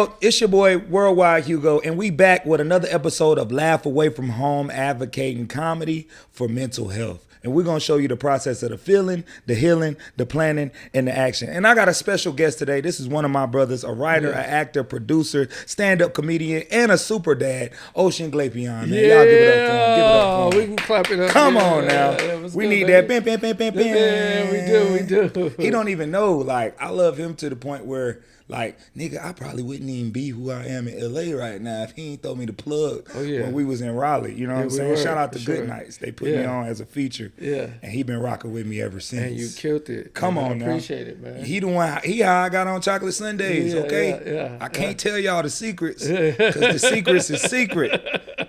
world? It's your boy Worldwide Hugo, and we back with another episode of Laugh Away from Home, advocating comedy for mental health. And we're gonna show you the process of the feeling, the healing, the planning, and the action. And I got a special guest today. This is one of my brothers, a writer, an actor, producer, stand-up comedian, and a super dad, OCEAN GLAPION. Man, y'all give it up for him. Give it up for him. We can clap it up. Come on now. We need that. Bam, bam, bam, bam, bam. Yeah, we do. He don't even know. Like, I love him to the point where, like, nigga, I probably wouldn't even be who I am in LA right now if he ain't throw me the plug when we was in Raleigh. You know what I'm saying? Shout out to Good Nights. They put me on as a feature. Yeah. And he been rocking with me ever since. And you killed it. Come on now. I appreciate it, man. He the one. He how I got on Chocolate Sundays. Okay. I can't tell y'all the secrets because the secrets is secret.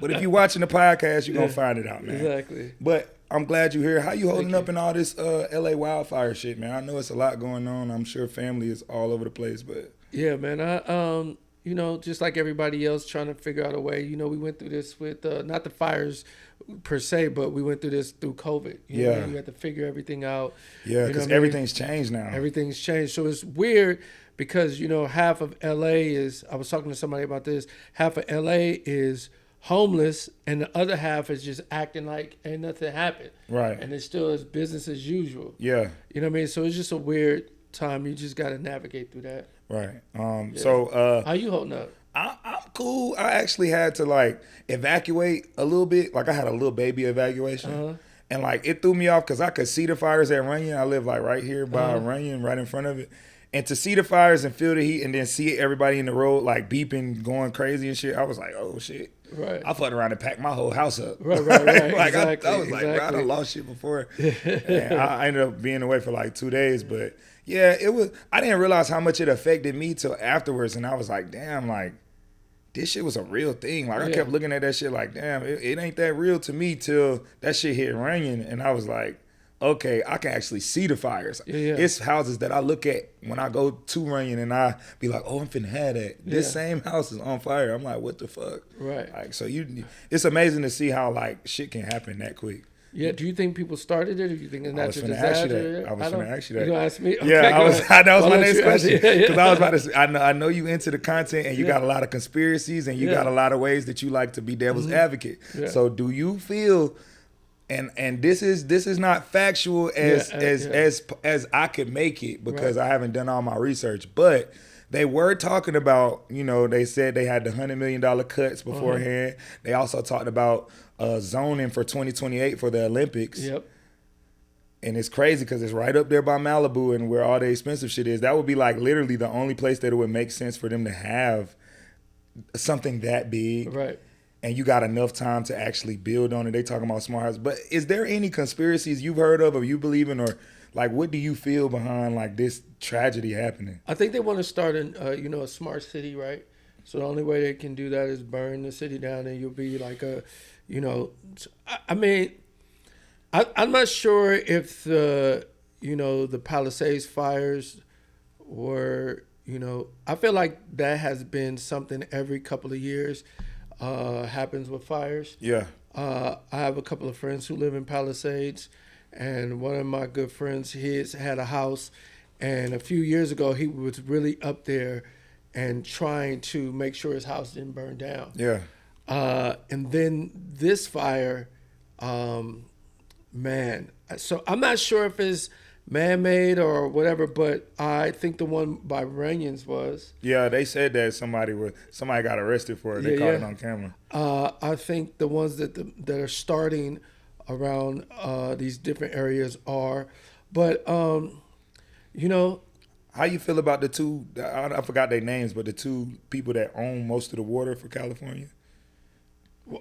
But if you're watching the podcast, you're gonna find it out, man. Exactly. But I'm glad you're here. How you holding up in all this LA wildfire shit, man? I know it's a lot going on. I'm sure family is all over the place, but yeah, man. I you know, just like everybody else, trying to figure out a way. You know, we went through this with not the fires per se, but we went through this through COVID. You know, you had to figure everything out. Yeah, because everything's changed now. Everything's changed, so it's weird because you know half of LA is. I was talking to somebody about this. Half of LA is homeless, and the other half is just acting like ain't nothing happened. Right. And it still is business as usual. Yeah. You know what I mean? So it's just a weird time. You just got to navigate through that. Right. So how you holding up? I'm cool. I actually had to like evacuate a little bit. Like I had a little baby evacuation. And like it threw me off because I could see the fires at Runyon. I live like right here by Runyon, right in front of it. And to see the fires and feel the heat and then see everybody in the road like beeping, going crazy and shit, I was like, oh shit. Right. I fucked around and packed my whole house up. Right. Like exactly, I was like, bro, I done lost shit before. And I ended up being away for like 2 days. But yeah, it was, I didn't realize how much it affected me till afterwards. And I was like, damn, like, this shit was a real thing. Like I kept looking at that shit like, damn, it ain't that real to me till that shit hit Runyon. And I was like, okay, I can actually see the fires. It's houses that I look at when I go to Runyon and I be like, oh, I'm finna have that. This same house is on fire. I'm like, what the fuck? Right. Like, so it's amazing to see how like shit can happen that quick. Yeah, do you think people started it, or do you think it's natural disaster? I was going to ask you that. You gonna ask me? Okay, yeah, that was my next question. Because I was about to say, I know you into the content and you got a lot of conspiracies and you got a lot of ways that you like to be devil's advocate. Yeah. So do you feel, and this is not factual as I could make it because I haven't done all my research, but they were talking about, you know, they said they had the $100 million cuts beforehand. They also talked about zoning for 2028 for the Olympics. Yep. And it's crazy because it's right up there by Malibu and where all the expensive shit is. That would be like literally the only place that it would make sense for them to have something that big. Right. And you got enough time to actually build on it. They talking about smart houses. But is there any conspiracies you've heard of or you believe in, or like what do you feel behind like this tragedy happening? I think they want to start a smart city, right? So the only way they can do that is burn the city down, and you'll be like I mean, I'm not sure if the Palisades fires were, I feel like that has been something every couple of years happens with fires. Yeah. I have a couple of friends who live in Palisades, and one of my good friends, his had a house, and a few years ago he was really up there and trying to make sure his house didn't burn down. Yeah. And then this fire, man. So I'm not sure if it's man-made or whatever, but I think the one by Runyon's was. Yeah, they said that somebody got arrested for it. They caught it on camera. I think the ones that are starting around these different areas are, but how you feel about the two? I forgot their names, but the two people that own most of the water for California.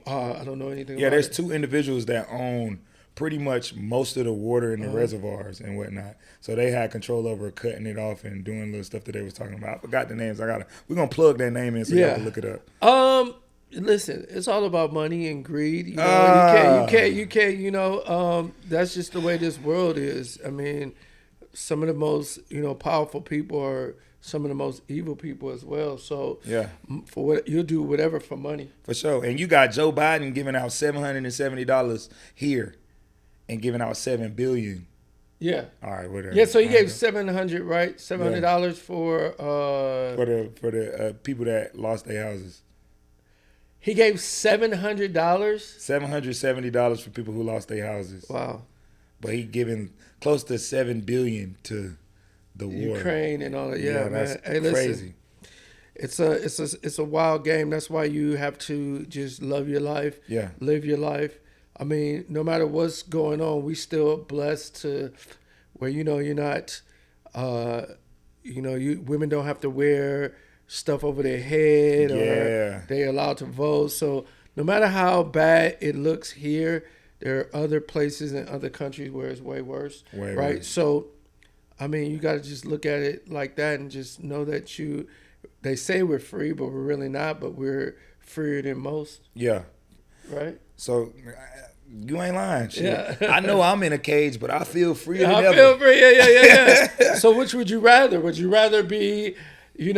I don't know anything. Yeah, about there's it. two individuals that own pretty much most of the water in the reservoirs and whatnot. So they had control over cutting it off and doing little stuff that they was talking about. I forgot the names. We're gonna plug their name in so y'all can look it up. Listen, it's all about money and greed. You can't. That's just the way this world is. I mean, some of the most powerful people are some of the most evil people as well. So yeah, for what you'll do whatever for money. For sure. And you got Joe Biden giving out $770 here and giving out $7 billion Yeah. All right, whatever. Yeah, so he gave $700, right? $700 for the people that lost their houses. He gave $700. $770 for people who lost their houses. Wow. But he giving close to $7 billion to the war. Ukraine and all that. Yeah, man. That's Hey, listen, crazy. It's a wild game. That's why you have to just love your life. Yeah. Live your life. I mean, no matter what's going on, we still blessed to where you're not women don't have to wear stuff over their head or they're allowed to vote. So no matter how bad it looks here, there are other places in other countries where it's way worse. Right? Worse. So I mean, you got to just look at it like that and just know that they say we're free, but we're really not, but we're freer than most. Yeah. Right? So you ain't lying. Shit. Yeah. I know I'm in a cage, but I feel freer than ever. I feel free. Yeah. So which would you rather? Would you rather be, in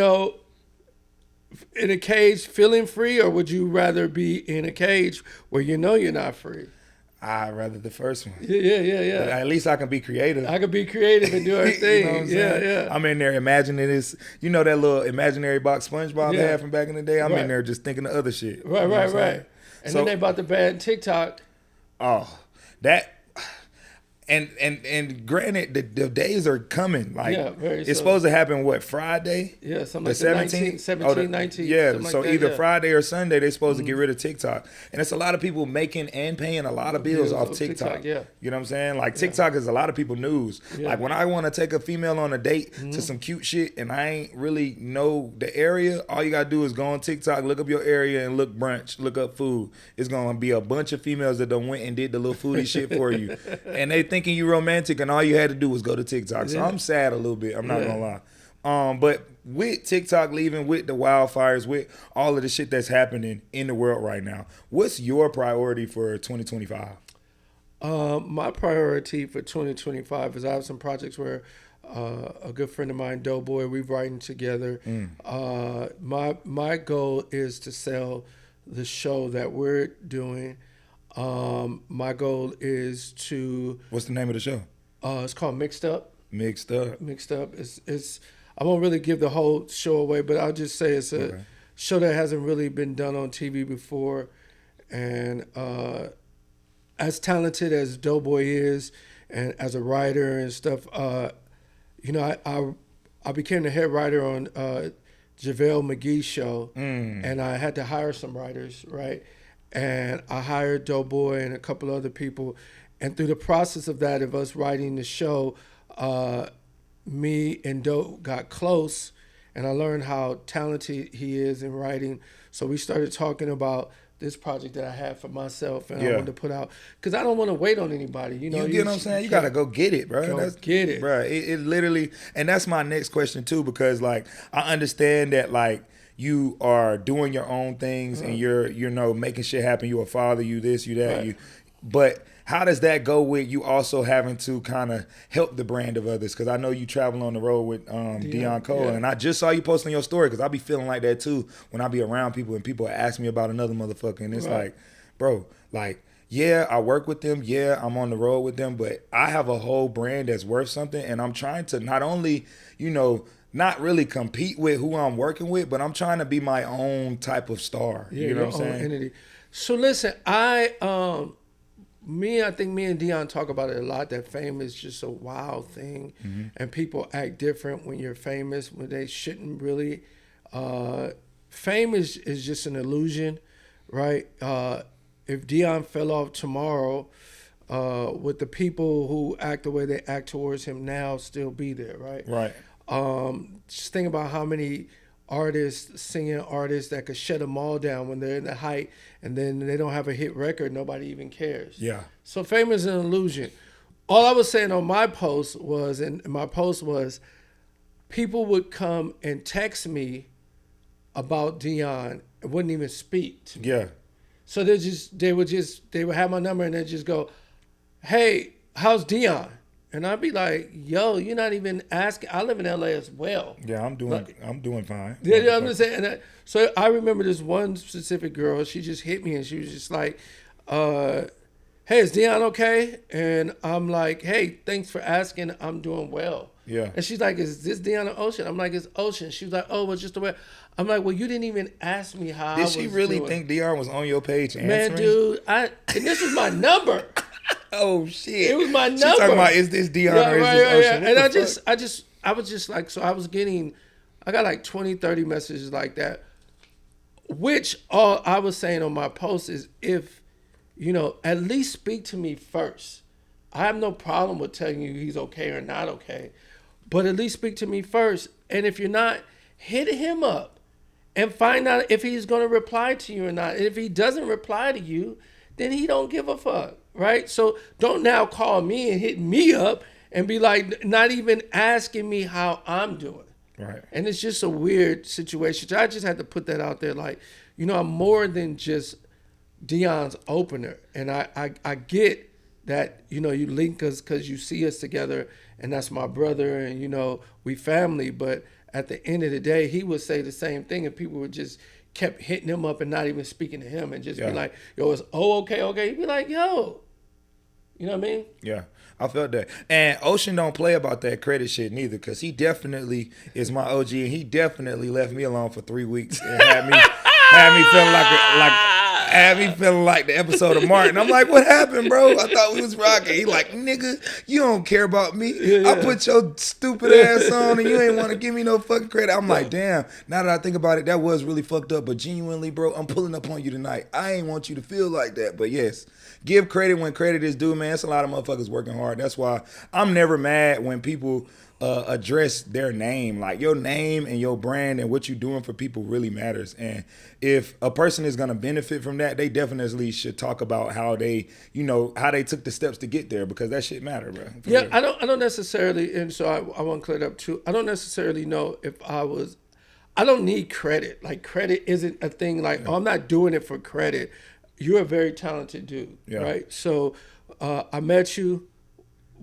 a cage feeling free, or would you rather be in a cage where you're not free? I'd rather the first one. Yeah. But at least I can be creative. I can be creative and do everything. Yeah. I'm in there imagining this. You know that little imaginary box SpongeBob had from back in the day? I'm in there just thinking of other shit. Right. And then they about to ban TikTok. Oh, that. And granted, the days are coming. Like it's supposed to happen. What, Friday? Yeah, something like the 17th, 17th, 19th. Yeah, so either Friday or Sunday they're supposed to get rid of TikTok, and it's a lot of people making and paying a lot of bills off TikTok. Yeah, you know what I'm saying? Like TikTok is a lot of people news. Yeah. Like when I want to take a female on a date to some cute shit, and I ain't really know the area, all you gotta do is go on TikTok, look up your area, and look brunch, look up food. It's gonna be a bunch of females that done went and did the little foodie shit for you, and they thinking you romantic, and all you had to do was go to TikTok. So I'm sad a little bit. I'm not gonna lie. But with TikTok leaving, with the wildfires, with all of the shit that's happening in the world right now, what's your priority for 2025? My priority for 2025 is I have some projects where a good friend of mine, Doughboy, we're writing together. My goal is to sell the show that we're doing. My goal is to. What's the name of the show? It's called Mixed Up. Mixed Up. It's. I won't really give the whole show away, but I'll just say it's a show that hasn't really been done on TV before, and as talented as Doughboy is, and as a writer and stuff, I became the head writer on JaVale McGee's show, and I had to hire some writers, right? And I hired Doughboy and a couple other people. And through the process of that, of us writing the show, me and Doe got close, and I learned how talented he is in writing. So we started talking about this project that I had for myself and I wanted to put out. Because I don't want to wait on anybody. You get what I'm saying? You got to go get it, bro. Get it. Bro, it literally, and that's my next question too, because like I understand that like, you are doing your own things and you're making shit happen. You're a father, you this, you that, but how does that go with you also having to kind of help the brand of others? Because I know you travel on the road with Dion Cole, and I just saw you posting your story because I be feeling like that too when I be around people and people ask me about another motherfucker, and it's like, bro, like, yeah, I work with them. Yeah, I'm on the road with them, but I have a whole brand that's worth something, and I'm trying to not only, not really compete with who I'm working with, but I'm trying to be my own type of star. Yeah, you know what I'm saying? Entity. So listen, I think me and Dion talk about it a lot, that fame is just a wild thing, and people act different when you're famous, when they shouldn't really. Fame is just an illusion, right? If Dion fell off tomorrow, would the people who act the way they act towards him now still be there, right? Right. Just think about how many singing artists that could shut them all down when they're in the height, and then they don't have a hit record, nobody even cares. Yeah. So fame is an illusion. All I was saying on my post was, people would come and text me about Dion and wouldn't even speak to me. Yeah. So they would have my number and they'd just go, "Hey, how's Dion?" And I'd be like, "Yo, you're not even asking. I live in LA as well." Yeah, I'm doing fine. Yeah, I'm just saying. So I remember this one specific girl. She just hit me and she was just like, hey, is Dion okay? And I'm like, hey, thanks for asking. I'm doing well. Yeah. And she's like, is this Dion or Ocean? I'm like, it's Ocean. She was like, oh, it's just the way. I'm like, well, you didn't even ask me how I was Did she really doing. think Dion was on your page answering? Man, dude, and this was my number. Oh shit! It was my number. She talking about, is this Dion or is this Ocean? And I was just like, so I got like 20, 30 messages like that, which all I was saying on my post is, if, at least speak to me first. I have no problem with telling you he's okay or not okay, but at least speak to me first. And if you're not, hit him up and find out if he's going to reply to you or not. And if he doesn't reply to you, then he don't give a fuck, right? So don't now call me and hit me up and be like, not even asking me how I'm doing. Right. And it's just a weird situation. So I just had to put that out there. Like, I'm more than just Dion's opener. And I get that, you link us because you see us together and that's my brother and, we family. But at the end of the day, he would say the same thing and people would just kept hitting him up and not even speaking to him and just be like, yo, it's okay. He'd be like, yo, you know what I mean? Yeah, I felt that. And Ocean don't play about that credit shit neither, because he definitely is my OG and he definitely left me alone for 3 weeks and had me feeling like the episode of Martin. I'm like, what happened, bro? I thought we was rocking. He like, nigga, you don't care about me. Yeah. I put your stupid ass on and you ain't want to give me no fucking credit. I'm like, damn, now that I think about it, that was really fucked up. But genuinely, bro, I'm pulling up on you tonight. I ain't want you to feel like that. But yes, give credit when credit is due, man. It's a lot of motherfuckers working hard. That's why I'm never mad when people address their name. Like, your name and your brand and what you're doing for people really matters. And if a person is going to benefit from that, they definitely should talk about how they, how they took the steps to get there, because that shit matter, bro. Yeah, real. I don't necessarily, and so I want to clear it up too. I don't necessarily know if I don't need credit. Like, credit isn't a thing. Like, I'm not doing it for credit. You're a very talented dude, right? So I met you,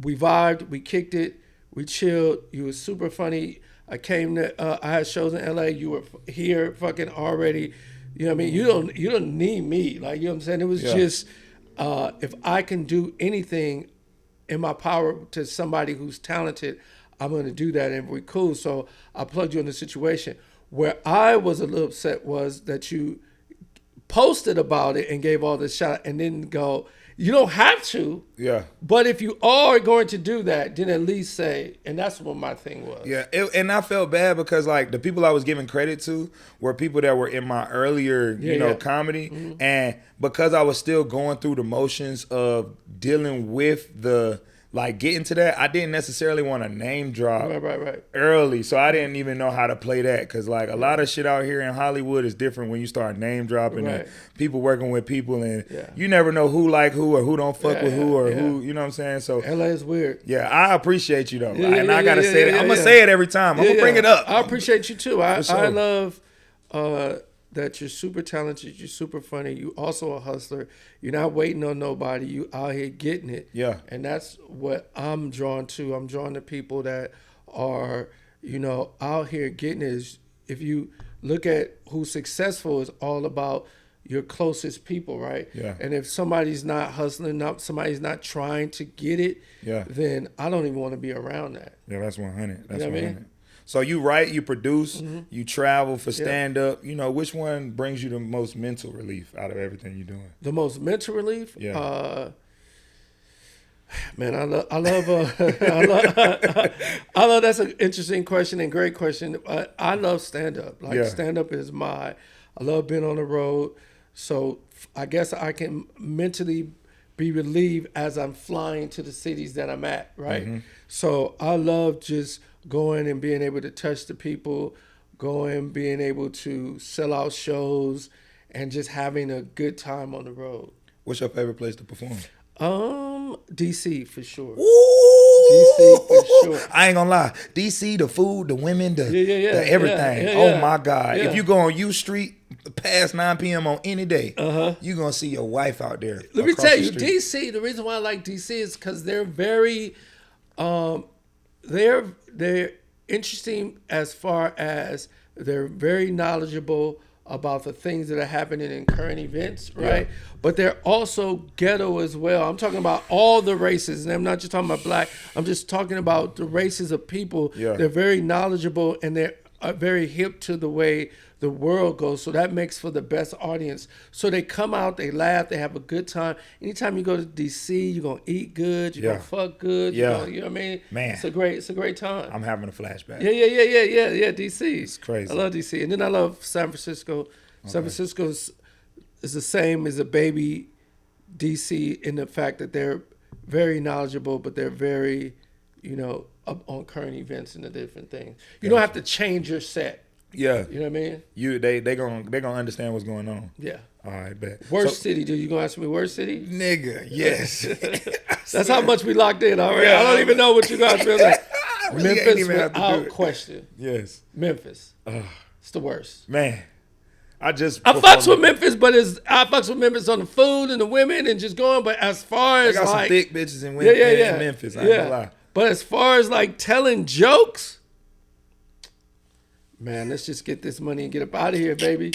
we vibed, we kicked it, we chilled. You were super funny. I had shows in LA. You were here fucking already. You know what I mean? You don't need me. Like, you know what I'm saying? It was just, if I can do anything in my power to somebody who's talented, I'm going to do that, and we're cool. So I plugged you in the situation. Where I was a little upset was that you posted about it and gave all this shot and didn't go, you don't have to. Yeah. But if you are going to do that, then at least say, and that's what my thing was. Yeah. And I felt bad because, like, the people I was giving credit to were people that were in my earlier, comedy. Mm-hmm. And because I was still going through the motions of dealing with getting to that, I didn't necessarily want to name drop right. early. So I didn't even know how to play that, because, like, a lot of shit out here in Hollywood is different when you start name dropping and people working with people, and you never know who like who or who don't fuck with who or who, you know what I'm saying? So LA is weird. Yeah, I appreciate you though. I got to say that. I'm going to say it every time. I'm going to bring it up. I appreciate you too. I love that you're super talented, you're super funny, you also a hustler, you're not waiting on nobody, you out here getting it. Yeah. And that's what I'm drawn to. I'm drawn to people that are, out here getting it. If you look at who's successful, it's all about your closest people, right? Yeah. And if somebody's not hustling, somebody's not trying to get it, then I don't even want to be around that. Yeah, that's 100. That's 100. I mean? So you write, you produce, you travel for stand-up. Which one brings you the most mental relief out of everything you're doing? The most mental relief? Yeah. Man, I love that's an interesting question and great question. I love stand-up. Stand-up is I love being on the road. So I guess I can mentally be relieved as I'm flying to the cities that I'm at, right? Mm-hmm. So I love just going and being able to touch the people, being able to sell out shows, and just having a good time on the road. What's your favorite place to perform? DC for sure. Ooh, DC for sure. I ain't gonna lie. DC, the food, the women, the everything. Oh my God. Yeah. If you go on U Street past 9 p.m. on any day, you're gonna see your wife out there. Let me tell you, DC, the reason why I like DC is because they're very they're interesting as far as they're very knowledgeable. about the things that are happening in current events, right? Yeah. But they're also ghetto as well. I'm talking about all the races, and I'm not just talking about black. I'm just talking about the races of people. Yeah. They're very knowledgeable, and they're very hip to the way the world goes. So that makes for the best audience. So they come out, they laugh, they have a good time. Anytime you go to DC, you're gonna eat good, you're gonna fuck good. You know what I mean? Man, it's a great time. I'm having a flashback. Yeah. DC. It's crazy. I love DC, and then I love San Francisco. Okay. San Francisco is the same as a baby DC in the fact that they're very knowledgeable, but they're very, up on current events and the different things. You don't have to change your set. Yeah. You know what I mean? They gonna understand what's going on. Yeah. All right, bet. Worst city, dude. You gonna ask me worst city? Nigga, yes. That's how much we locked in already. Yeah. I don't even know what you guys feel like. Really Memphis without question. Yes. Memphis. It's the worst. Man. I fucks with Memphis, but I fucks with Memphis on the food and the women and just going. But as far as got like some thick bitches in Memphis, I ain't gonna lie. But as far as like telling jokes, man, let's just get this money and get up out of here, baby.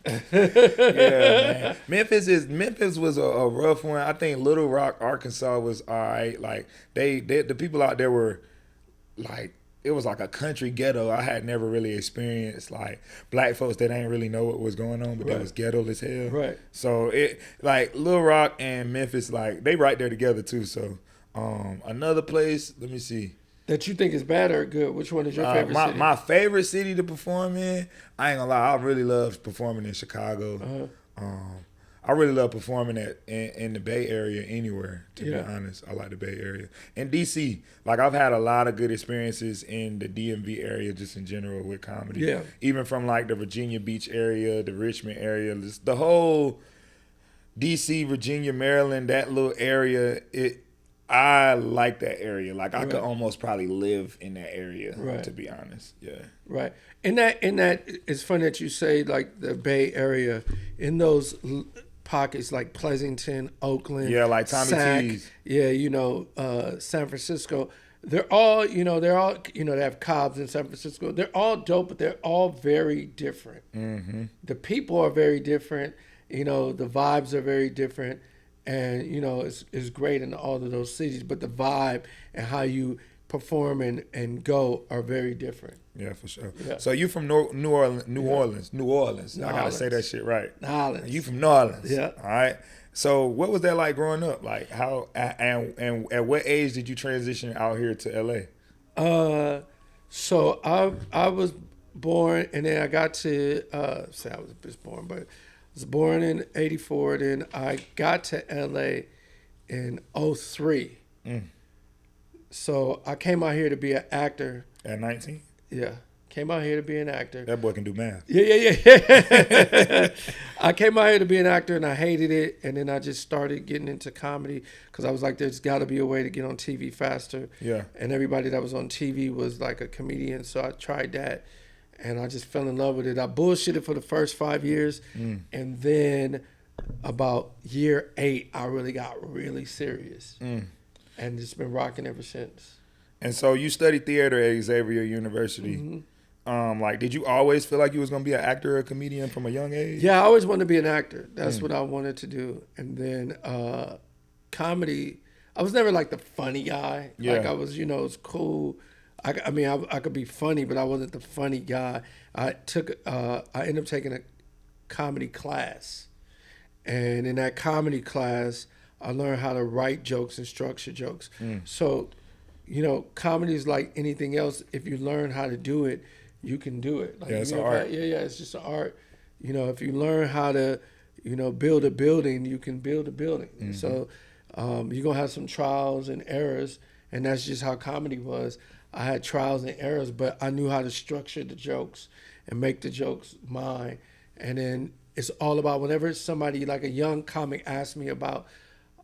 Yeah, man. Memphis was a rough one. I think Little Rock, Arkansas was all right. Like the people out there were like, it was like a country ghetto. I had never really experienced like black folks that ain't really know what was going on, but that was ghetto as hell. Right. So it like Little Rock and Memphis, like they right there together too. So another place, let me see. That you think is bad or good? Which one is your favorite city? My favorite city to perform in, I ain't gonna lie, I really love performing in Chicago. I really love performing in the Bay Area anywhere, to be honest. I like the Bay Area. And DC, like I've had a lot of good experiences in the DMV area just in general with comedy. Yeah. Even from like the Virginia Beach area, the Richmond area, the whole DC, Virginia, Maryland, that little area, I like that area. Like I could almost probably live in that area, to be honest. Yeah. Right. In that, it's funny that you say like the Bay Area, in those pockets like Pleasanton, Oakland, like Tommy T's. San Francisco. They're all, they have Cobb's in San Francisco. They're all dope, but they're all very different. Mm-hmm. The people are very different. The vibes are very different. And, it's great in all of those cities, but the vibe and how you perform and go are very different. Yeah, for sure. Yeah. So you from New Orleans. I gotta say that shit right. New Orleans. You from New Orleans. Yeah. All right. So what was that like growing up? Like how and at what age did you transition out here to LA? So I was born, and then I got to I was just born, but I was born in '84. Then I got to LA in '03. So I came out here to be an actor. At 19? Yeah. Came out here to be an actor. That boy can do math. Yeah. I came out here to be an actor, and I hated it. And then I just started getting into comedy because I was like, there's got to be a way to get on TV faster. Yeah. And everybody that was on TV was like a comedian. So I tried that, and I just fell in love with it. I bullshitted for the first 5 years. And then about year 8, I really got really serious. And it's been rocking ever since. And so you studied theater at Xavier University. Mm-hmm. Did you always feel like you was gonna be an actor or a comedian from a young age? Yeah, I always wanted to be an actor. That's what I wanted to do. And then comedy, I was never like the funny guy. Yeah. Like I was, it was cool. I could be funny, but I wasn't the funny guy. I ended up taking a comedy class. And in that comedy class, I learned how to write jokes and structure jokes. So, comedy is like anything else. If you learn how to do it, you can do it. Like, it's an art. It's just an art. If you learn how to, build a building, you can build a building. Mm-hmm. So you're going to have some trials and errors, and that's just how comedy was. I had trials and errors, but I knew how to structure the jokes and make the jokes mine. And then it's all about whenever somebody, like a young comic, asks me about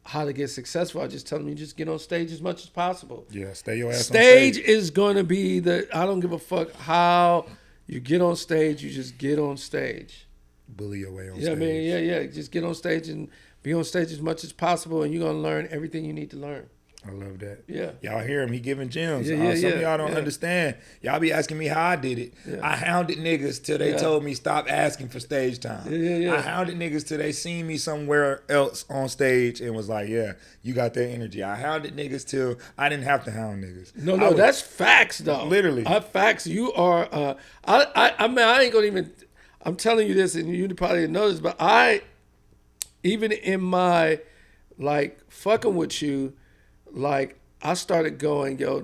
how to get successful, I just tell them you just get on stage as much as possible. Yeah, stay your ass on stage. Stage is going to be I don't give a fuck how you get on stage, you just get on stage. Bully your way on stage. Yeah, I mean, just get on stage and be on stage as much as possible, and you're going to learn everything you need to learn. I love that. Yeah. Y'all hear him. He giving gems. Yeah, Some of y'all don't yeah. understand. Y'all be asking me how I did it. Yeah. I hounded niggas till they told me stop asking for stage time. Yeah. I hounded niggas till they seen me somewhere else on stage and was like, yeah, you got that energy. I hounded niggas till I didn't have to hound niggas. No, that's facts though. Literally. Facts. You are, I mean, I ain't gonna even, I'm telling you this and you probably didn't know this, but even in my, like, fucking with you, like, I started going, yo,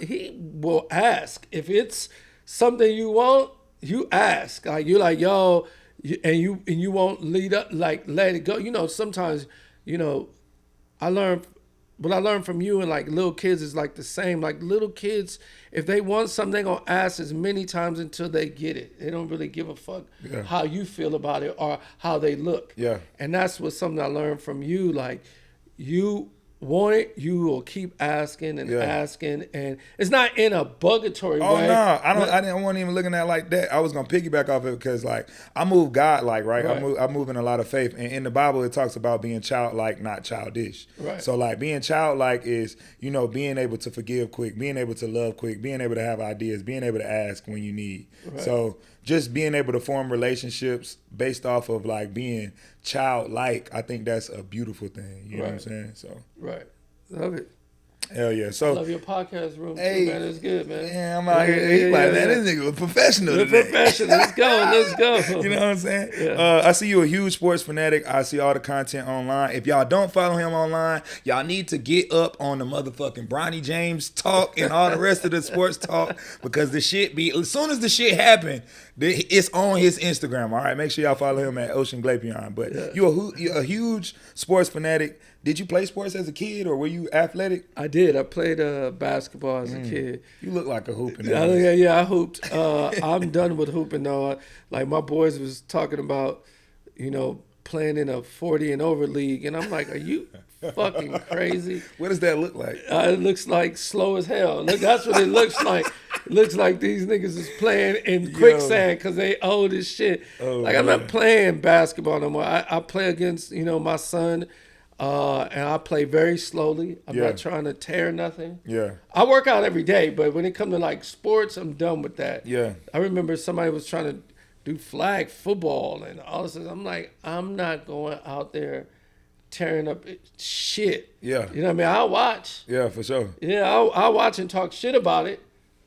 he will ask. If it's something you want, you ask. Like, you're like, yo, and you won't lead up, like, let it go. You know, sometimes, you know, what I learned from you and, like, little kids is, like, the same. Like, little kids, if they want something, they're going to ask as many times until they get it. They don't really give a fuck how you feel about it or how they look. Yeah. And that's something I learned from you. Like, you want it, you will keep asking and asking, and it's not in a bugatory way. Oh no, I wasn't even looking at it like that. I was gonna piggyback off it because, like, I move God like, right? I move in a lot of faith, and in the Bible it talks about being childlike, not childish. Right. So, like, being childlike is, you know, being able to forgive quick, being able to love quick, being able to have ideas, being able to ask when you need. Right. So just being able to form relationships based off of, like, being childlike, I think that's a beautiful thing. You know what I'm saying? So love it. Hell yeah. So love your podcast room, hey, too, man. It's good, man. Yeah, I'm out here. Man, this nigga a professional. Professional. Let's go. You know what I'm saying? Yeah. I see you a huge sports fanatic. I see all the content online. If y'all don't follow him online, y'all need to get up on the motherfucking Bronny James talk and all the rest of the sports talk, because the shit be, as soon as the shit happen, it's on his Instagram. All right, make sure y'all follow him at OCEAN GLAPION. But you're a huge sports fanatic. Did you play sports as a kid, or were you athletic? I did. I played basketball as a kid. You look like a hooping. Yeah, I hooped. I'm done with hooping though. Like, my boys was talking about, you know, playing in a 40 and over league, and I'm like, are you fucking crazy? What does that look like? It looks like slow as hell. Look, that's what it looks like. It looks like these niggas is playing in quicksand because they old as shit. Like, I'm not playing basketball no more. I play against, you know, my son. And I play very slowly. I'm not trying to tear nothing. Yeah. I work out every day, but when it comes to, like, sports, I'm done with that. Yeah. I remember somebody was trying to do flag football and all this. I'm like, I'm not going out there tearing up shit. Yeah. You know what I mean? I'll watch. Yeah, for sure. Yeah, I'll watch and talk shit about it,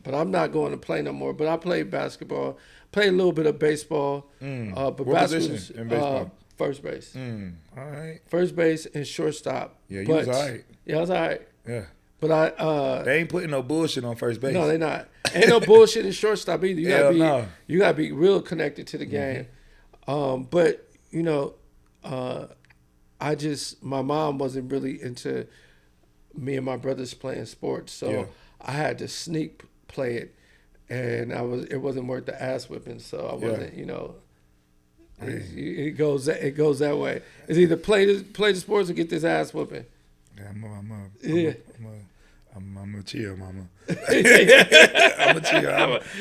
but I'm not going to play no more. But I play basketball, play a little bit of baseball. But what position in baseball? First base. All right. First base and shortstop. Yeah, you was all right. Yeah, I was all right. Yeah. But they ain't putting no bullshit on first base. No, they not. Ain't no bullshit in shortstop either. You gotta be real connected to the game. But, you know, my mom wasn't really into me and my brothers playing sports, so I had to sneak play it, and it wasn't worth the ass whipping, so I wasn't, you know. It goes that way. It's either play the sports or get this ass whooping. Yeah, I'm a chill, mama.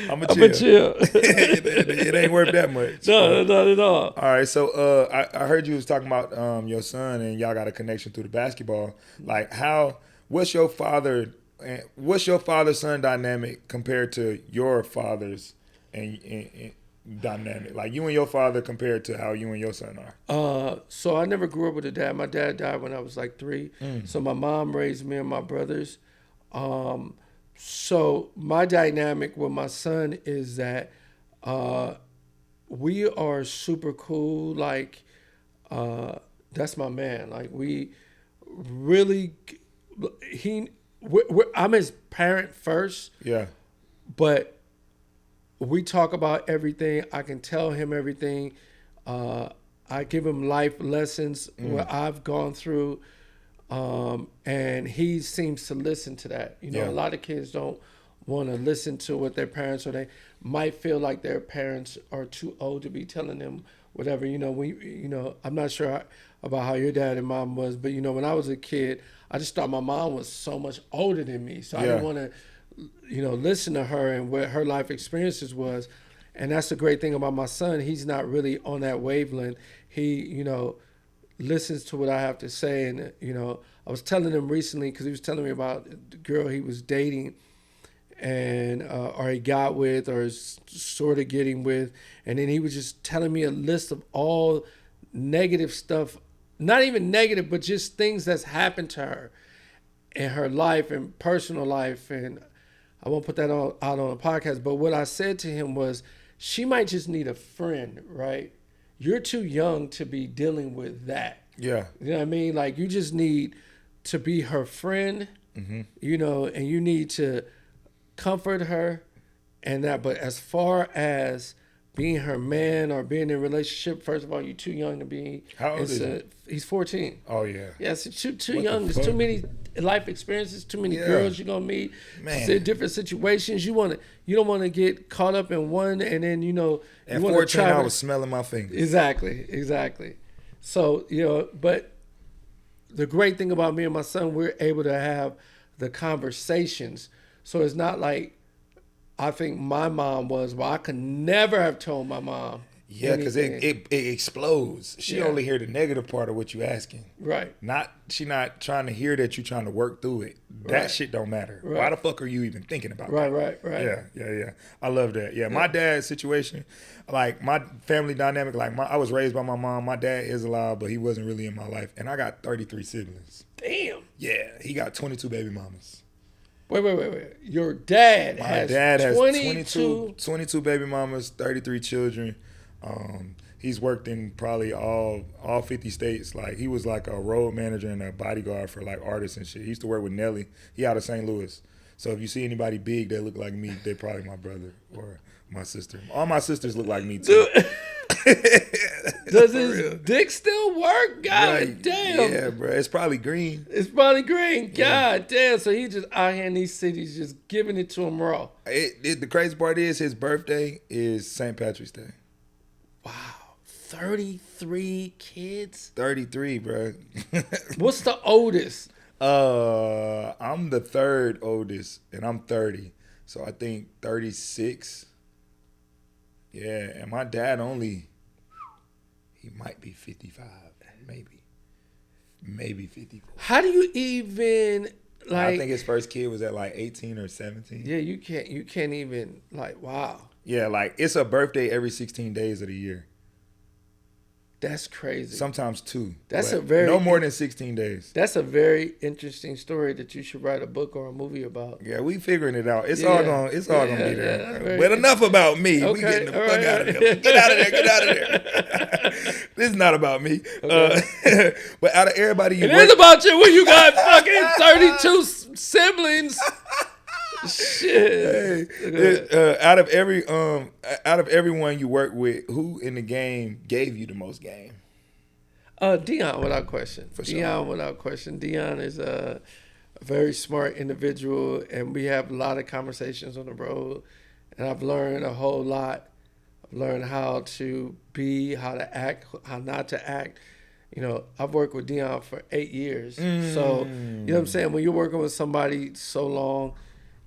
I'm a chill. It ain't worth that much. No, not at all. All right, so I heard you was talking about your son and y'all got a connection through the basketball. Like, what's your father son dynamic compared to your father's and dynamic, like you and your father compared to how you and your son are? So I never grew up with a dad. My dad died when I was like 3. So my mom raised me and my brothers. So my dynamic with my son is that we are super cool. Like, that's my man. Like, we really, I'm his parent first. Yeah. But we talk about everything. I can tell him everything. I give him life lessons what I've gone through. And he seems to listen to that. You know, a lot of kids don't want to listen to what their parents, or they might feel like their parents are too old to be telling them whatever. You know, I'm not sure about how your dad and mom was, but, you know, when I was a kid, I just thought my mom was so much older than me. So I didn't want to, you know, listen to her and what her life experiences was. And that's the great thing about my son. He's not really on that wavelength. He, you know, listens to what I have to say, and, you know, I was telling him recently because he was telling me about the girl he was dating, and or he got with, or is sort of getting with, and then he was just telling me a list of all negative stuff, not even negative, but just things that's happened to her in her life and personal life, and I won't put that out on a podcast. But what I said to him was, she might just need a friend, right? You're too young to be dealing with that. Yeah. You know what I mean? Like, you just need to be her friend, you know, and you need to comfort her and that. But as far as being her man or being in a relationship, first of all, you're too young to be. How old is he? He's 14. Oh, yeah. Yeah, it's too young. There's too many life experiences, too many girls you're gonna meet, different situations. You don't want to get caught up in one, and then At 14, I was smelling my fingers. Exactly. So but the great thing about me and my son, we're able to have the conversations. So it's not like I think my mom was. Well, I could never have told my mom. Yeah, because it explodes. She only hear the negative part of what you asking. Right. She not trying to hear that you trying to work through it. That shit don't matter. Right. Why the fuck are you even thinking about that? Right. Yeah. I love that. Yeah, my dad's situation, like my family dynamic, like I was raised by my mom. My dad is alive, but he wasn't really in my life. And I got 33 siblings. Damn. Yeah, he got 22 baby mamas. Wait. Your dad has 22 baby mamas, 33 children. He's worked in probably all 50 states. Like, he was like a road manager and a bodyguard for like artists and shit. He used to work with Nelly. He out of St. Louis. So if you see anybody big that look like me, they're probably my brother or my sister. All my sisters look like me too. Does his dick still work? God damn. Yeah, bro. It's probably green. God damn. So he just out here in these cities just giving it to him raw. The crazy part is his birthday is St. Patrick's Day. Wow. 33 kids? 33, bro. What's the oldest? I'm the third oldest, and I'm 30. So I think 36. Yeah, and my dad he might be 55, maybe 54. How do you even I think his first kid was at like 18 or 17. Yeah, you can't even wow. Yeah, like it's a birthday every 16 days of the year. That's crazy. Sometimes 2. That's no more than 16 days. That's a very interesting story that you should write a book or a movie about. Yeah, we figuring it out. It's all gonna be there. But enough enough about me. Okay, we getting the fuck out of there. Get out of there. This is not about me. Okay. But out of everybody, it is about you when you got fucking 32 siblings. Shit. Hey, out of everyone you work with, who in the game gave you the most game? Dion, without question. Sure. Dion is a very smart individual, and we have a lot of conversations on the road. And I've learned a whole lot. I've learned how to be, how to act, how not to act. I've worked with Dion for 8 years. So, you know what I'm saying? When you're working with somebody so long,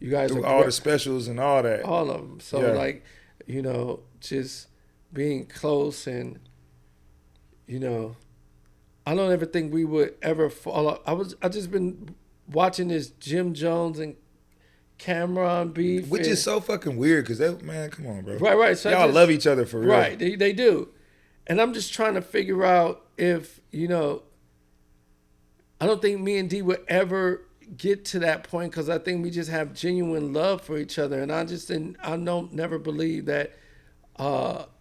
you guys through all the specials and all that. All of them. So, just being close and, I don't ever think we would ever fall out. I just been watching this Jim Jones and Cameron beef. Which is so fucking weird because, man, come on, bro. Right. So y'all love each other for real. Right, they do. And I'm just trying to figure out if, I don't think me and D would ever get to that point because I think we just have genuine love for each other. And I never believe that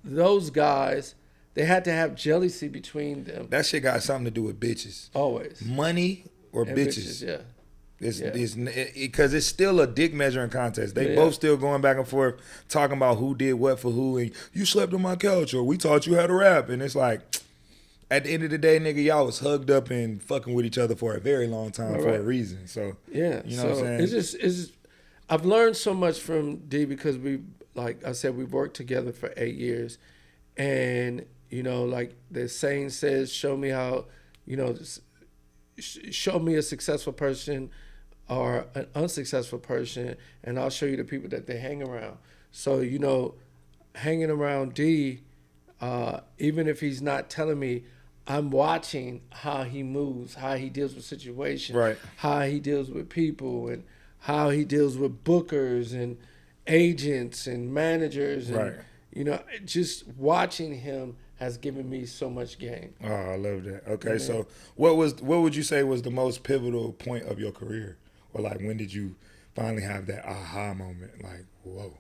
those guys, they had to have jealousy between them. That shit got something to do with bitches. Always. Money or and bitches. Yeah. Because it's still a dick measuring contest. They both still going back and forth talking about who did what for who, and you slept on my couch, or we taught you how to rap. And it's like, at the end of the day, nigga, y'all was hugged up and fucking with each other for a very long time for a reason. So yeah, you know what I'm saying? It's just I've learned so much from D because like I said, we've worked together for 8 years, and like the saying says, show me how, show me a successful person or an unsuccessful person, and I'll show you the people that they hang around. So hanging around D, even if he's not telling me, I'm watching how he moves, how he deals with situations, Right. how he deals with people, and how he deals with bookers and agents and managers, and Right. just watching him has given me so much game. Oh, I love that. Okay, so what would you say was the most pivotal point of your career, or like when did you finally have that aha moment? Like, whoa.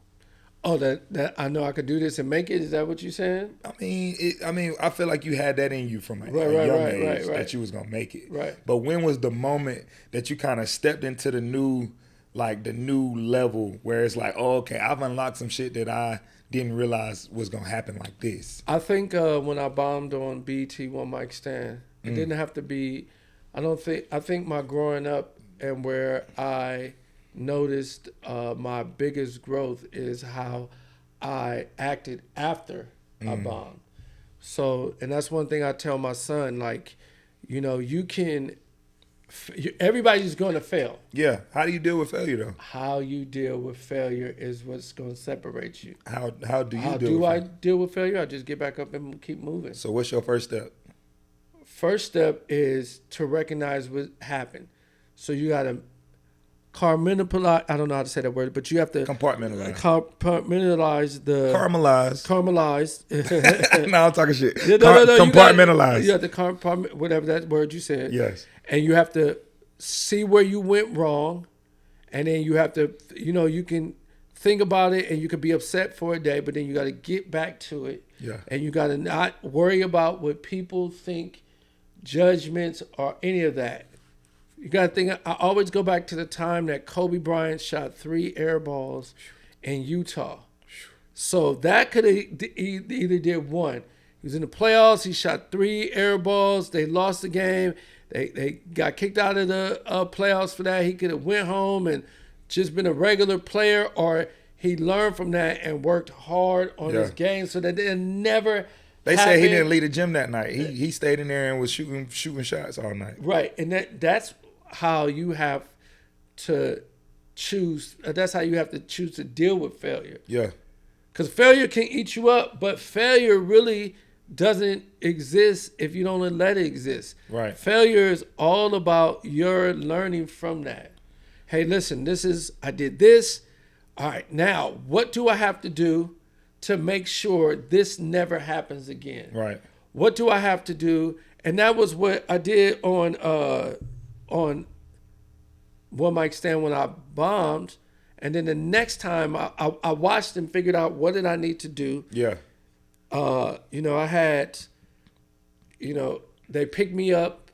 Oh, that I know I could do this and make it. Is that what you're saying? I feel like you had that in you from a Right, young right, age right. that you was gonna make it. Right. But when was the moment that you kind of stepped into the new level where it's like, oh, okay, I've unlocked some shit that I didn't realize was gonna happen like this. I think when I bombed on BT One Mic Stand, it didn't have to be. I think my growing up and where I noticed my biggest growth is how I acted after I bombed. So, and that's one thing I tell my son, like, you can, everybody's going to fail. Yeah. How do you deal with failure though? How you deal with failure is what's going to separate you. How do you How deal do with I failure? deal with failure? I just get back up and keep moving. So what's your first step? First step is to recognize what happened. So you got to compartmentalize. I don't know how to say that word, but you have to Compartmentalize. compartmentalize the Caramelize. caramelize. No, I'm talking shit. No, Compartmentalize. You have to compartment, whatever that word you said. Yes. And you have to see where you went wrong, and then you have to, you can think about it, and you can be upset for a day, but then you got to get back to it. Yeah. And you got to not worry about what people think, judgments, or any of that. You got to think. I always go back to the time that Kobe Bryant shot 3 air balls in Utah. So that could have either did one. He was in the playoffs. He shot 3 air balls. They lost the game. They got kicked out of the playoffs for that. He could have went home and just been a regular player, or he learned from that and worked hard on his game so that it never. They said he didn't leave the gym that night. He stayed in there and was shooting shots all night. Right, and that's how you have to choose. That's how you have to choose to deal with failure. Yeah. Because failure can eat you up, but failure really doesn't exist if you don't let it exist. Right. Failure is all about your learning from that. Hey, listen, I did this. All right, now what do I have to do to make sure this never happens again? Right. What do I have to do? And that was what I did on One Mic Stand when I bombed. And then the next time I watched and figured out what did I need to do. Yeah. I had, they picked me up,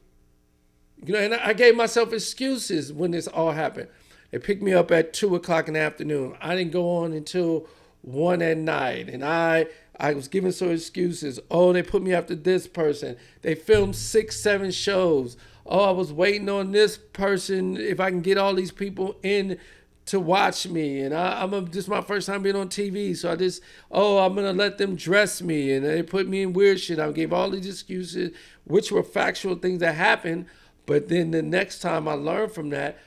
and I gave myself excuses when this all happened. They picked me up at 2:00 in the afternoon. I didn't go on until 1 at night. And I was giving some excuses. Oh, they put me after this person. They filmed 6, 7 shows. Oh, I was waiting on this person if I can get all these people in to watch me, and this is my first time being on TV, so I'm gonna let them dress me, and they put me in weird shit. I gave all these excuses, which were factual things that happened, but then the next time I learned from that,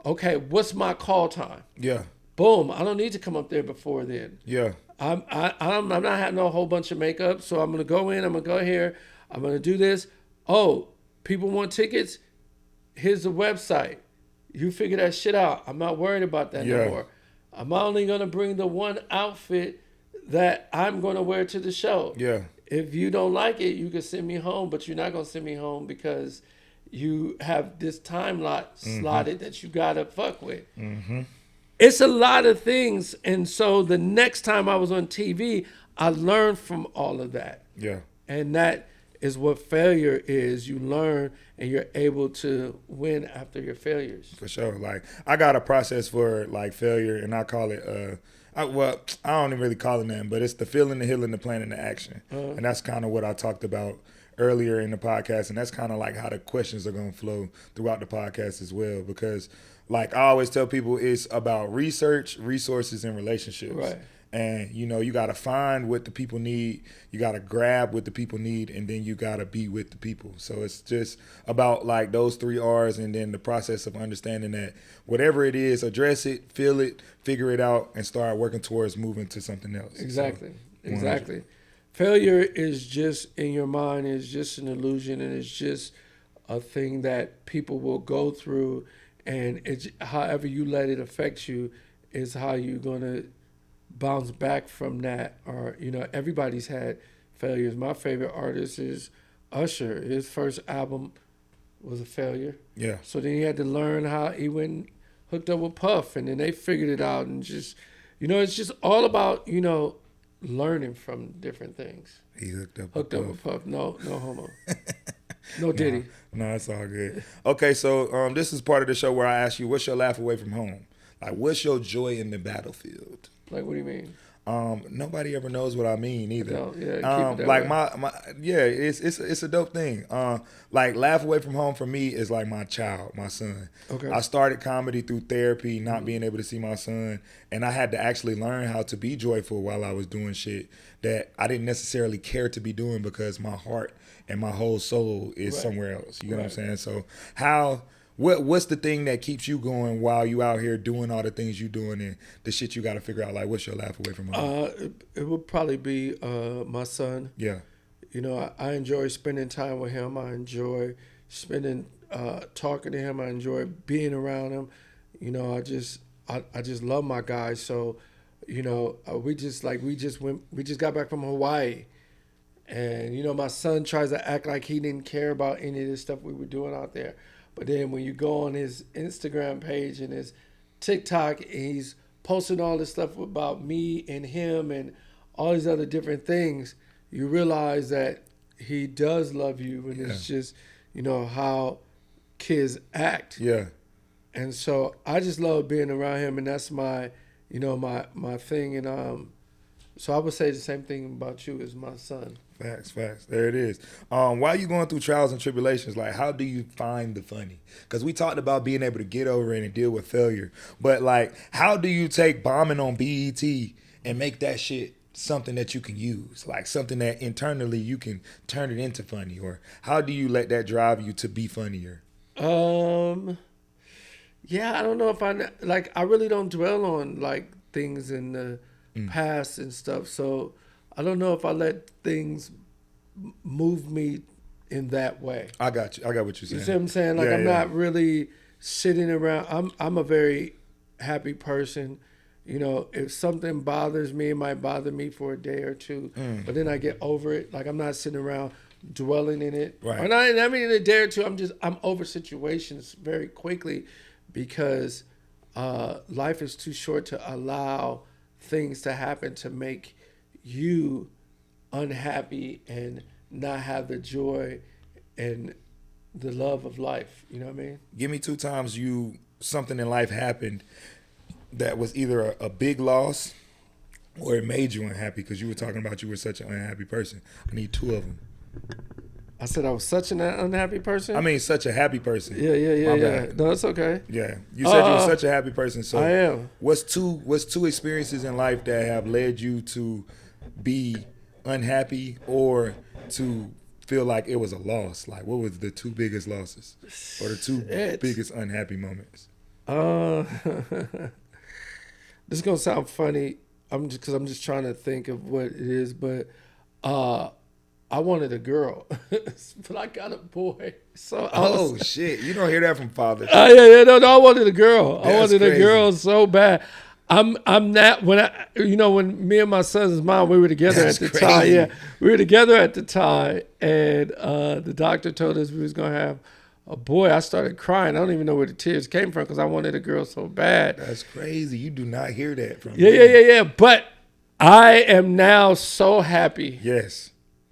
okay, what's my call time? Yeah. Boom, I don't need to come up there before then. Yeah. I'm not having a whole bunch of makeup, so I'm gonna go in, I'm gonna go here, I'm gonna do this. Oh, people want tickets? Here's the website. You figure that shit out. I'm not worried about that no more. I'm only going to bring the one outfit that I'm going to wear to the show. Yeah. If you don't like it, you can send me home, but you're not going to send me home because you have this time slotted that you got to fuck with. Mm-hmm. It's a lot of things. And so the next time I was on TV, I learned from all of that. Yeah. And that is what failure is. You learn and you're able to win after your failures. For sure. Like, I got a process for like failure, and I call it I don't even really call it nothing, but it's the feeling, the healing, the plan, and the action. And that's kind of what I talked about earlier in the podcast, and that's kind of like how the questions are going to flow throughout the podcast as well, because like I always tell people, it's about research, resources, and relationships. Right. And, you got to find what the people need. You got to grab what the people need, and then you got to be with the people. So it's just about like those 3 R's, and then the process of understanding that whatever it is, address it, feel it, figure it out, and start working towards moving to something else. Exactly. So, exactly. failure is just in your mind, is just an illusion, and it's just a thing that people will go through, and it's however you let it affect you is how you're gonna bounce back from that. Or everybody's had failures. My favorite artist is Usher. His first album was a failure. Yeah. So then he had to learn how he went hooked up with Puff, and then they figured it out, and just it's just all about learning from different things. He hooked up with Puff. No homo. No Diddy. No, it's all good. Okay, so this is part of the show where I ask you, what's your laugh away from home? Like, what's your joy in the battlefield? Like, what do you mean? Nobody ever knows what I mean either. No, yeah, keep it that like way. it's a dope thing. Like, laugh away from home for me is like my child, my son. Okay. I started comedy through therapy, not being able to see my son, and I had to actually learn how to be joyful while I was doing shit that I didn't necessarily care to be doing because my heart and my whole soul is somewhere else. You know what I'm saying? So what's the thing that keeps you going while you out here doing all the things you doing and the shit you got to figure out? Like, what's your laugh away from home? It would probably be my son. Yeah. I enjoy spending time with him. I enjoy spending talking to him. I enjoy being around him. I just love my guy. So, we just got back from Hawaii. And, my son tries to act like he didn't care about any of this stuff we were doing out there. But then when you go on his Instagram page and his TikTok, and he's posting all this stuff about me and him and all these other different things, you realize that he does love you. And it's just, how kids act. Yeah. And so I just love being around him, and that's my thing. And so I would say the same thing about you as my son. Facts. There it is. While you going through trials and tribulations, like, how do you find the funny? Because we talked about being able to get over it and deal with failure. But, like, how do you take bombing on BET and make that shit something that you can use? Like, something that internally you can turn it into funny? Or how do you let that drive you to be funnier? Yeah, I don't know if I really don't dwell on, like, things in the past and stuff. So I don't know if I let things move me in that way. I got you. I got what you're saying. You see what I'm saying? Like, I'm not really sitting around. I'm a very happy person. If something bothers me, it might bother me for a day or two, but then I get over it. Like, I'm not sitting around dwelling in it. Right. And I mean, in a day or two, I'm over situations very quickly because life is too short to allow things to happen to make you unhappy and not have the joy and the love of life. You know what I mean? Give me 2 times something in life happened that was either a big loss or it made you unhappy, because you were talking about you were such an unhappy person. I need 2 of them. I said I was such an unhappy person? I mean, such a happy person. Yeah. No, it's okay. Yeah. You said you were such a happy person. So I am. What's two experiences in life that have led you to be unhappy or to feel like it was a loss? Like, what was the 2 biggest losses or the 2 biggest unhappy moments? This is gonna sound funny. I'm just trying to think of what it is, but I wanted a girl, but I got a boy. So shit! You don't hear that from fathers. No, I wanted a girl. I wanted crazy. a girl so bad. I'm not when me and my son's mom, we were together at the time. Yeah, we were together at the time, and the doctor told us we was gonna have a boy. I started crying. I don't even know where the tears came from because I wanted a girl so bad. That's crazy. You do not hear that from Yeah. But I am now so happy. Yes.